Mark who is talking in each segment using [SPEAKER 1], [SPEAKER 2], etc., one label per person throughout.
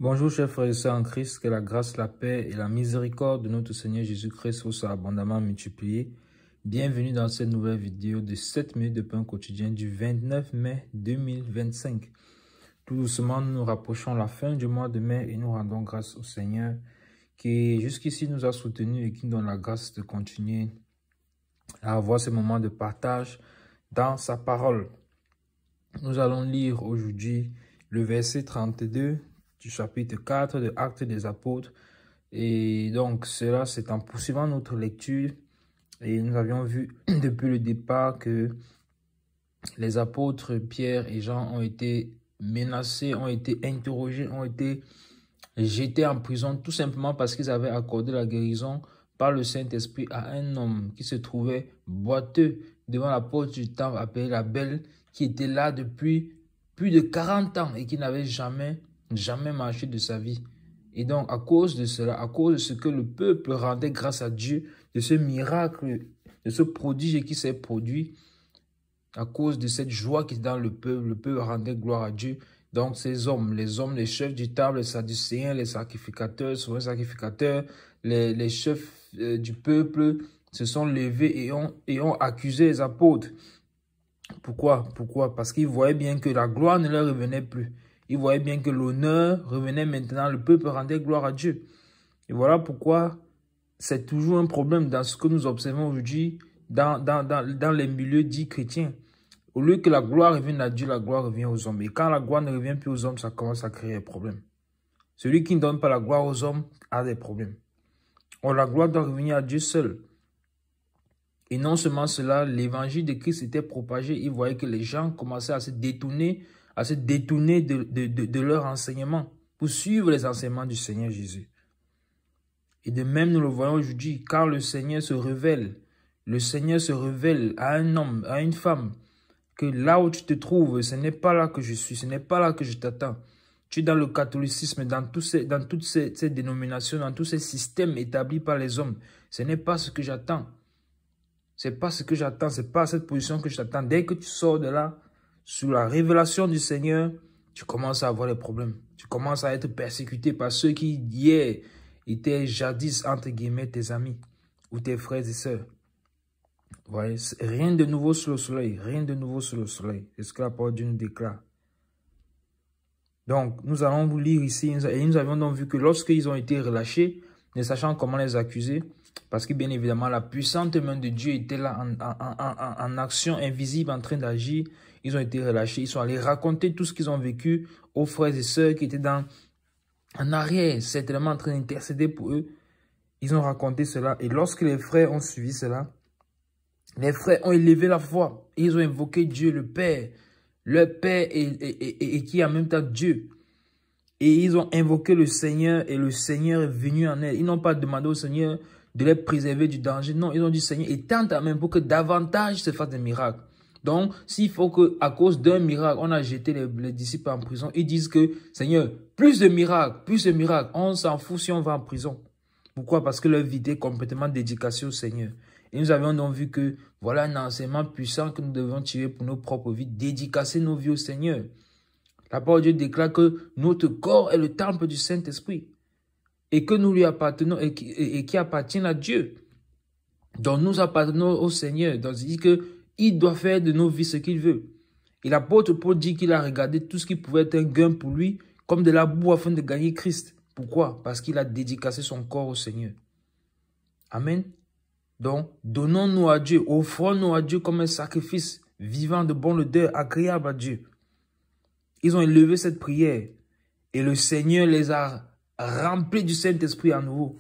[SPEAKER 1] Bonjour chers frères et sœurs en Christ, que la grâce, la paix et la miséricorde de notre Seigneur Jésus-Christ vous soient abondamment multipliées. Bienvenue dans cette nouvelle vidéo de 7 minutes de pain quotidien du 29 mai 2025. Tout doucement, nous nous rapprochons la fin du mois de mai et nous rendons grâce au Seigneur qui jusqu'ici nous a soutenus et qui nous donne la grâce de continuer à avoir ce moment de partage dans sa parole. Nous allons lire aujourd'hui le verset 32 du chapitre 4 de Actes des Apôtres. Et donc, cela, c'est en poursuivant notre lecture. Et nous avions vu depuis le départ que les apôtres Pierre et Jean ont été menacés, ont été interrogés, ont été jetés en prison, tout simplement parce qu'ils avaient accordé la guérison par le Saint-Esprit à un homme qui se trouvait boiteux devant la porte du temple appelé la Belle, qui était là depuis plus de 40 ans et qui n'avait jamais marché de sa vie. Et donc, à cause de cela, à cause de ce que le peuple rendait grâce à Dieu, de ce miracle, de ce prodige qui s'est produit, à cause de cette joie qui est dans le peuple rendait gloire à Dieu. Donc, ces hommes, les chefs du temple, les sadducéens, les sacrificateurs, souvent sacrificateurs, les chefs du peuple se sont levés et ont accusé les apôtres. Pourquoi? Parce qu'ils voyaient bien que la gloire ne leur revenait plus. Ils voyaient bien que l'honneur revenait maintenant. Le peuple rendait gloire à Dieu. Et voilà pourquoi c'est toujours un problème dans ce que nous observons aujourd'hui dans les milieux dits chrétiens. Au lieu que la gloire revienne à Dieu, la gloire revient aux hommes. Et quand la gloire ne revient plus aux hommes, ça commence à créer des problèmes. Celui qui ne donne pas la gloire aux hommes a des problèmes. Or, la gloire doit revenir à Dieu seul. Et non seulement cela, l'évangile de Christ était propagé. Il voyait que les gens commençaient à se détourner de leur enseignement pour suivre les enseignements du Seigneur Jésus. Et de même, nous le voyons aujourd'hui, quand le Seigneur se révèle à un homme, à une femme, que là où tu te trouves, ce n'est pas là que je suis, ce n'est pas là que je t'attends. Tu es dans le catholicisme, dans toutes ces dénominations, dans tous ces systèmes établis par les hommes. Ce n'est pas ce que j'attends. C'est pas ce que j'attends, c'est pas cette position que je t'attends. Dès que tu sors de là, sous la révélation du Seigneur, tu commences à avoir des problèmes. Tu commences à être persécuté par ceux qui hier étaient jadis, entre guillemets, tes amis ou tes frères et sœurs. Vous voyez, rien de nouveau sous le soleil, rien de nouveau sous le soleil. C'est ce que la parole de Dieu nous déclare. Donc, nous allons vous lire ici, et nous avions donc vu que lorsqu'ils ont été relâchés, ne sachant comment les accuser, parce que bien évidemment, la puissante main de Dieu était là en action invisible, en train d'agir. Ils ont été relâchés, ils sont allés raconter tout ce qu'ils ont vécu aux frères et sœurs qui étaient en arrière, certainement en train d'intercéder pour eux. Ils ont raconté cela, et lorsque les frères ont suivi cela, les frères ont élevé la voix, et ils ont invoqué Dieu, le Père et qui est en même temps Dieu. Et ils ont invoqué le Seigneur, et le Seigneur est venu en aide. Ils n'ont pas demandé au Seigneur de les préserver du danger. Non, ils ont dit, Seigneur, étends ta main pour que davantage se fassent des miracles. Donc, s'il faut qu'à cause d'un miracle, on a jeté les disciples en prison, ils disent que, Seigneur, plus de miracles, on s'en fout si on va en prison. Pourquoi? Parce que leur vie était complètement dédicacée au Seigneur. Et nous avions donc vu que, voilà un enseignement puissant que nous devons tirer pour nos propres vies, dédicacer nos vies au Seigneur. La parole de Dieu déclare que notre corps est le temple du Saint-Esprit et que nous lui appartenons et qui appartient à Dieu. Donc nous appartenons au Seigneur. Donc il dit qu'il doit faire de nos vies ce qu'il veut. Et l'apôtre Paul dit qu'il a regardé tout ce qui pouvait être un gain pour lui comme de la boue afin de gagner Christ. Pourquoi? Parce qu'il a dédicacé son corps au Seigneur. Amen. Donc donnons-nous à Dieu, offrons-nous à Dieu comme un sacrifice vivant de bonne odeur, agréable à Dieu. Ils ont élevé cette prière et le Seigneur les a remplis du Saint-Esprit à nouveau.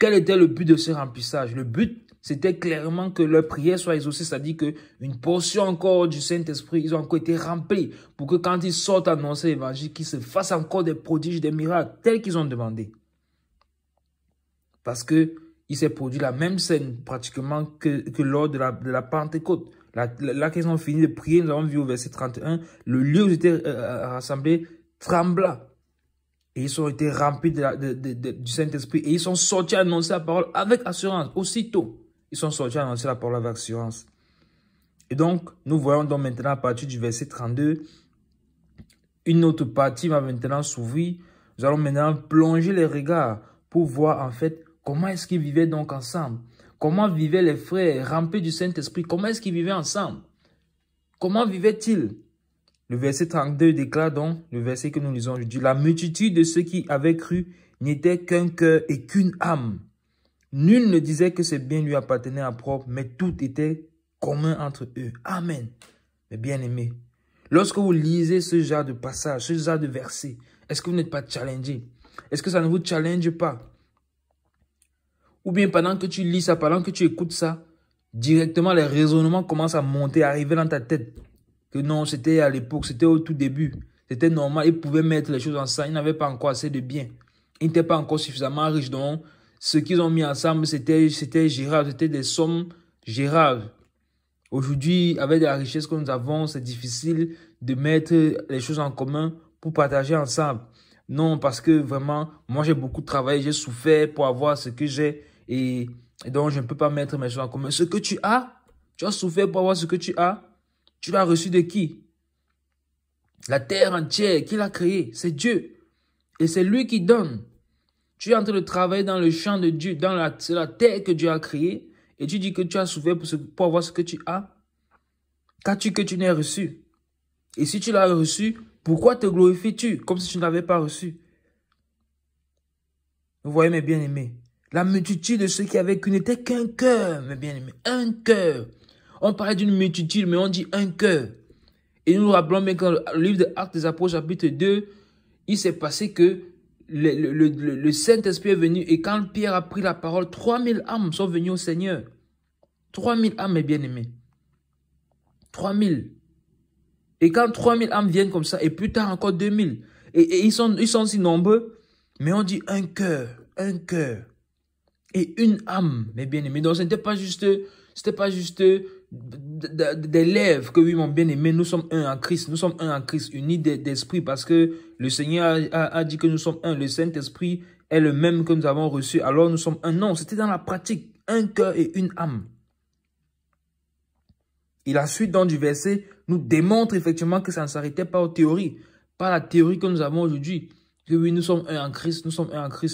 [SPEAKER 1] Quel était le but de ce remplissage? Le but, c'était clairement que leur prière soit exaucée, c'est-à-dire qu'une portion encore du Saint-Esprit, ils ont encore été remplis pour que quand ils sortent annoncer l'évangile, qu'ils se fassent encore des prodiges, des miracles, tels qu'ils ont demandé. Parce que il s'est produit la même scène pratiquement que lors de la Pentecôte. Là qu'ils ont fini de prier, nous avons vu au verset 31, le lieu où ils étaient rassemblés trembla. Et ils ont été remplis du Saint-Esprit. Et ils sont sortis annoncer la parole avec assurance. Aussitôt, ils sont sortis annoncer la parole avec assurance. Et donc, nous voyons donc maintenant à partir du verset 32, une autre partie va maintenant s'ouvrir Nous allons maintenant plonger les regards pour voir en fait comment est-ce qu'ils vivaient donc ensemble. Comment vivaient les frères remplis du Saint-Esprit? Comment est-ce qu'ils vivaient ensemble? Comment vivaient-ils? Le verset 32 déclare donc, le verset que nous lisons aujourd'hui, « La multitude de ceux qui avaient cru n'était qu'un cœur et qu'une âme. Nul ne disait que ses biens lui appartenaient en propre, mais tout était commun entre eux. » Amen. Mes bien-aimés, lorsque vous lisez ce genre de passage, ce genre de verset, est-ce que vous n'êtes pas challengé? Est-ce que ça ne vous challenge pas? Ou bien pendant que tu lis ça, pendant que tu écoutes ça, directement les raisonnements commencent à monter, à arriver dans ta tête. Que non, c'était à l'époque, c'était au tout début. C'était normal, ils pouvaient mettre les choses ensemble, ils n'avaient pas encore assez de biens. Ils n'étaient pas encore suffisamment riches, donc ce qu'ils ont mis ensemble, c'était gérable, c'était des sommes gérables. Aujourd'hui, avec la richesse que nous avons, c'est difficile de mettre les choses en commun pour partager ensemble. Non, parce que vraiment, moi j'ai beaucoup travaillé, j'ai souffert pour avoir ce que j'ai et donc je ne peux pas mettre mes choses en commun. Ce que tu as souffert pour avoir ce que tu as, tu l'as reçu de qui? La terre entière, qui l'a créée? C'est Dieu. Et c'est lui qui donne. Tu es en train de travailler dans le champ de Dieu, c'est la terre que Dieu a créée. Et tu dis que tu as souffert pour avoir ce que tu as. Qu'as-tu que tu n'aies reçu? Et si tu l'as reçu, pourquoi te glorifies-tu comme si tu ne l'avais pas reçu? Vous voyez mes bien-aimés, la multitude de ceux qui avaient cru n'était qu'un cœur, mes bien-aimés, un cœur. On parlait d'une multitude, mais on dit un cœur. Et nous nous rappelons bien que dans le livre des Actes des Apôtres, chapitre 2, il s'est passé que le Saint-Esprit est venu et quand Pierre a pris la parole, 3000 âmes sont venues au Seigneur. 3000 âmes, mes bien-aimés. 3000. Et quand 3000 âmes viennent comme ça, et plus tard encore 2000, et ils sont si nombreux, mais on dit un cœur, et une âme, mes bien-aimés. Donc ce n'était pas juste des lèvres que oui, mon bien-aimé, nous sommes un en Christ, unis d'esprit, parce que le Seigneur a dit que nous sommes un, le Saint-Esprit est le même que nous avons reçu, alors nous sommes un. Non, c'était dans la pratique, un cœur et une âme. Et la suite donc du verset nous démontre effectivement que ça ne s'arrêtait pas aux théories, pas la théorie que nous avons aujourd'hui. Que oui, nous sommes un en Christ,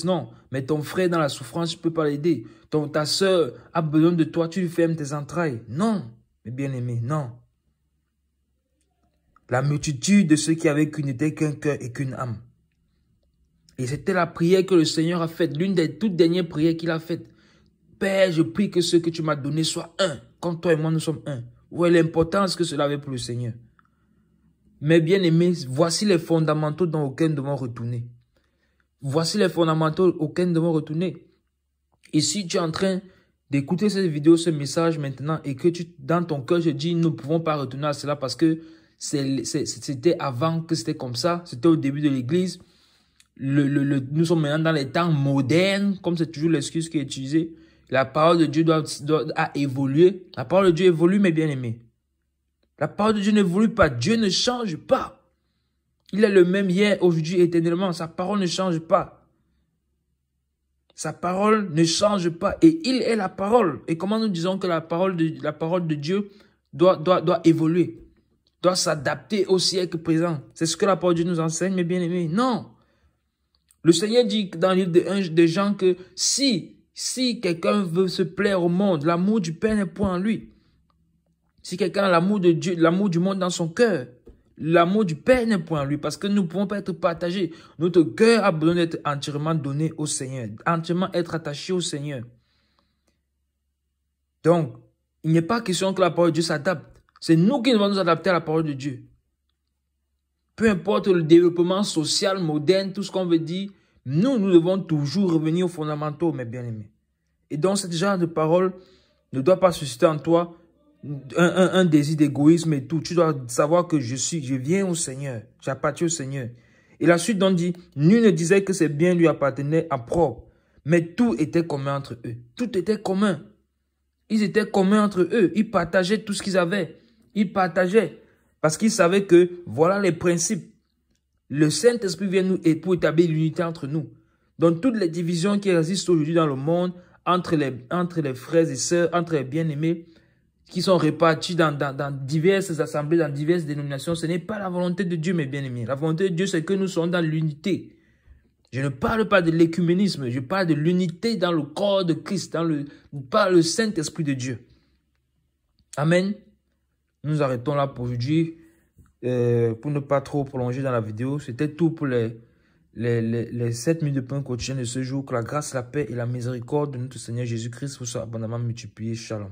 [SPEAKER 1] non. Mais ton frère dans la souffrance, tu ne peux pas l'aider. Ta soeur a besoin de toi, tu lui fermes tes entrailles. Non, mes bien-aimés, non. La multitude de ceux qui avaient cru n'était qu'un cœur et qu'une âme. Et c'était la prière que le Seigneur a faite, l'une des toutes dernières prières qu'il a faites. Père, je prie que ce que tu m'as donné soit un, comme toi et moi nous sommes un. Où est l'importance que cela avait pour le Seigneur? Mais bien aimés, voici les fondamentaux dans lesquels nous devons retourner. Voici les fondamentaux auxquels nous devons retourner. Et si tu es en train d'écouter cette vidéo, ce message maintenant, et que dans ton cœur, je dis, nous ne pouvons pas retourner à cela parce que c'était avant que c'était comme ça, c'était au début de l'Église. Nous sommes maintenant dans les temps modernes, comme c'est toujours l'excuse qui est utilisée. La parole de Dieu a évolué. La parole de Dieu évolue, mes bien-aimés. La parole de Dieu n'évolue pas. Dieu ne change pas. Il est le même hier, aujourd'hui, éternellement. Sa parole ne change pas. Sa parole ne change pas. Et il est la parole. Et comment nous disons que la parole de Dieu doit évoluer, doit s'adapter au siècle présent? C'est ce que la parole de Dieu nous enseigne, mes bien-aimés. Non. Le Seigneur dit dans le livre de Jean que si quelqu'un veut se plaire au monde, l'amour du Père n'est point en lui. Si quelqu'un a l'amour de Dieu, l'amour du monde dans son cœur, l'amour du Père n'est point en lui, parce que nous ne pouvons pas être partagés. Notre cœur a besoin d'être entièrement donné au Seigneur, entièrement être attaché au Seigneur. Donc, il n'est pas question que la parole de Dieu s'adapte. C'est nous qui devons nous adapter à la parole de Dieu. Peu importe le développement social, moderne, tout ce qu'on veut dire, nous devons toujours revenir aux fondamentaux, mes bien-aimés. Et donc, ce genre de parole ne doit pas susciter en toi un désir d'égoïsme et tout. Tu dois savoir que je viens au Seigneur, j'appartiens au Seigneur. Et la suite donc dit, nul ne disait que ses biens lui appartenaient en propre, mais tout était commun entre eux. Tout était commun. Ils étaient communs entre eux. Ils partageaient tout ce qu'ils avaient. Ils partageaient. Parce qu'ils savaient que voilà les principes. Le Saint-Esprit vient nous pour établir l'unité entre nous. Donc toutes les divisions qui existent aujourd'hui dans le monde, entre les frères et sœurs, entre les bien-aimés, qui sont répartis dans diverses assemblées, dans diverses dénominations, ce n'est pas la volonté de Dieu, mes bien-aimés. La volonté de Dieu, c'est que nous soyons dans l'unité. Je ne parle pas de l'écuménisme, je parle de l'unité dans le corps de Christ, par le Saint-Esprit de Dieu. Amen. Nous arrêtons là pour aujourd'hui. Pour ne pas trop prolonger dans la vidéo, c'était tout pour les 7 minutes de pain quotidien de ce jour. Que la grâce, la paix et la miséricorde de notre Seigneur Jésus-Christ vous soient abondamment multipliées. Shalom.